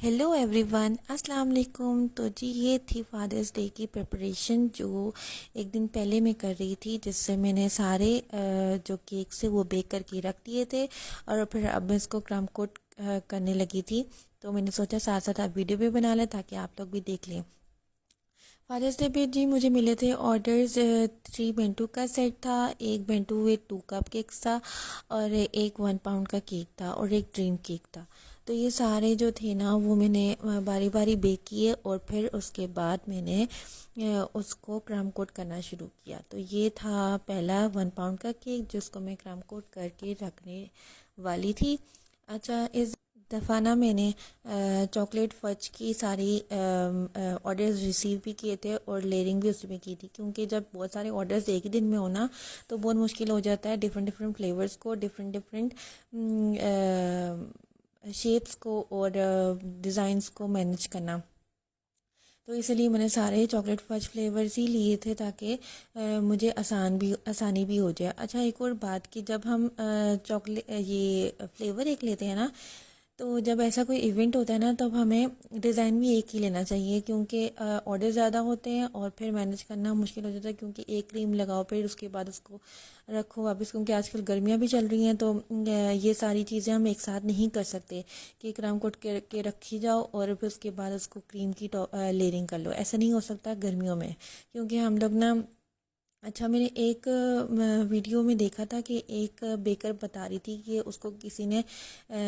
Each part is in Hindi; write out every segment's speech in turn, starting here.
हेलो एवरीवन, अस्सलाम वालेकुम। तो जी ये थी फादर्स डे की प्रिपरेशन जो एक दिन पहले मैं कर रही थी, जिससे मैंने सारे जो केक से वो बेक करके रख दिए थे और फिर अब मैं इसको क्रम कोट करने लगी थी। तो मैंने सोचा साथ साथ आप वीडियो भी बना लें ताकि आप लोग भी देख लें। फादर्स डे पे जी मुझे मिले थे ऑर्डर्स। 3 बेंटू का सेट था, एक बेंटू विद 2 कप केक्स था और एक 1 पाउंड का केक था और एक ड्रीम केक था। तो ये सारे जो थे ना वो मैंने बारी बारी बेक किए और फिर उसके बाद मैंने उसको क्रम कोट करना शुरू किया। तो ये था पहला 1 पाउंड का केक जिसको मैं क्रम कोट करके रखने वाली थी। अच्छा, इस दफ़ा ना मैंने चॉकलेट फज की सारी ऑर्डर्स रिसीव भी किए थे और लेयरिंग भी उसमें की थी, क्योंकि जब बहुत सारे ऑर्डर्स एक ही दिन में होना तो बहुत मुश्किल हो जाता है डिफरेंट डिफरेंट फ्लेवर्स को, डिफरेंट डिफरेंट शेप्स को और डिज़ाइंस को मैनेज करना। तो इसलिए मैंने सारे चॉकलेट फज फ्लेवर्स ही लिए थे ताकि मुझे आसानी भी हो जाए। अच्छा, एक और बात कि जब हम चॉकलेट ये फ्लेवर एक लेते हैं ना, तो जब ऐसा कोई इवेंट होता है ना तब हमें डिज़ाइन भी एक ही लेना चाहिए, क्योंकि ऑर्डर ज़्यादा होते हैं और फिर मैनेज करना मुश्किल हो जाता है, क्योंकि एक क्रीम लगाओ फिर उसके बाद उसको रखो वापस, क्योंकि आजकल गर्मियाँ भी चल रही हैं। तो ये सारी चीज़ें हम एक साथ नहीं कर सकते कि क्रीम कोट के रखी जाओ और फिर उसके बाद उसको क्रीम की लेयरिंग कर लो। ऐसा नहीं हो सकता गर्मियों में, क्योंकि हम लोग ना। अच्छा, मैंने एक वीडियो में देखा था कि एक बेकर बता रही थी कि उसको किसी ने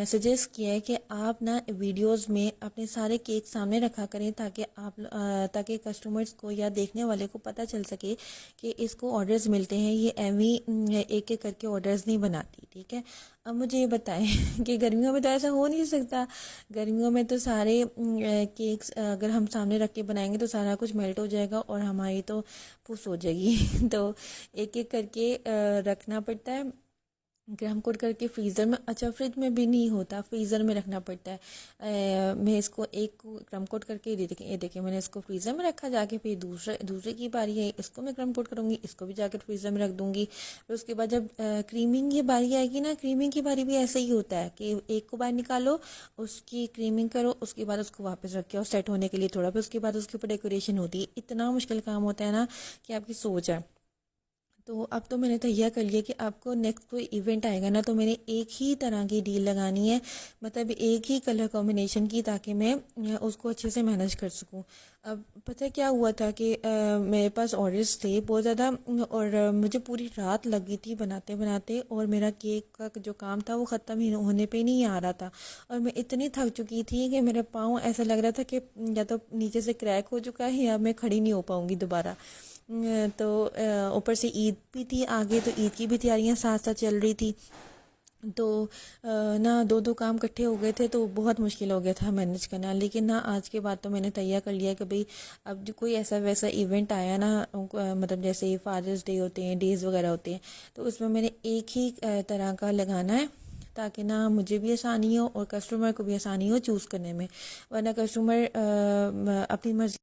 सजेस्ट किया है कि आप ना वीडियोस में अपने सारे केक सामने रखा करें ताकि कस्टमर्स को या देखने वाले को पता चल सके कि इसको ऑर्डर्स मिलते हैं, ये एवी एक एक करके ऑर्डर्स नहीं बनाती। ठीक है, अब मुझे ये बताएं कि गर्मियों में तो ऐसा हो नहीं सकता। गर्मियों में तो सारे केक्स अगर हम सामने रख के बनाएंगे तो सारा कुछ मेल्ट हो जाएगा और हमारी तो फुस हो जाएगी तो एक एक करके रखना पड़ता है, ग्राम कोट करके फ्रीज़र में। अच्छा, फ्रिज में भी नहीं होता, फ्रीज़र में रखना पड़ता है। मैं इसको एक को ग्राम कोट करके ये देखिए मैंने इसको फ्रीज़र में रखा जाके, फिर दूसरे की बारी है, इसको मैं ग्राम कोट करूँगी, इसको भी जाकर फ्रीज़र में रख दूँगी। फिर उसके बाद जब क्रीमिंग की बारी आएगी ना, क्रीमिंग की बारी भी ऐसे ही होता है कि एक को बाहर निकालो, उसकी क्रीमिंग करो, उसके बाद उसको वापस रखे और सेट होने के लिए थोड़ा, फिर उसके बाद उसके ऊपर डेकोरेशन होती है। इतना मुश्किल काम होता है ना कि आपकी सोच है। तो अब तो मैंने तैयार कर लिया कि आपको नेक्स्ट कोई इवेंट आएगा ना तो मैंने एक ही तरह की डील लगानी है, मतलब एक ही कलर कॉम्बिनेशन की, ताकि मैं उसको अच्छे से मैनेज कर सकूं। अब पता है क्या हुआ था कि मेरे पास ऑर्डर्स थे बहुत ज़्यादा और मुझे पूरी रात लगी थी बनाते बनाते, और मेरा केक का जो काम था वो ख़त्म ही होने पे नहीं आ रहा था। और मैं इतनी थक चुकी थी कि मेरे पाँव ऐसा लग रहा था कि या तो नीचे से क्रैक हो चुका है या मैं खड़ी नहीं हो पाऊँगी दोबारा। तो ऊपर से ईद भी थी आगे, तो ईद की भी तैयारियां साथ साथ चल रही थी। तो ना दो दो काम इकट्ठे हो गए थे तो बहुत मुश्किल हो गया था मैनेज करना। लेकिन ना आज के बाद तो मैंने तैयार कर लिया कि भाई अब जो कोई ऐसा वैसा इवेंट आया ना, मतलब जैसे फादर्स डे होते हैं, डेज़ वगैरह होते हैं, तो उसमें मैंने एक ही तरह का लगाना है, ताकि ना मुझे भी आसानी हो और कस्टमर को भी आसानी हो चूज़ करने में। वरना कस्टमर अपनी मर्ज़ी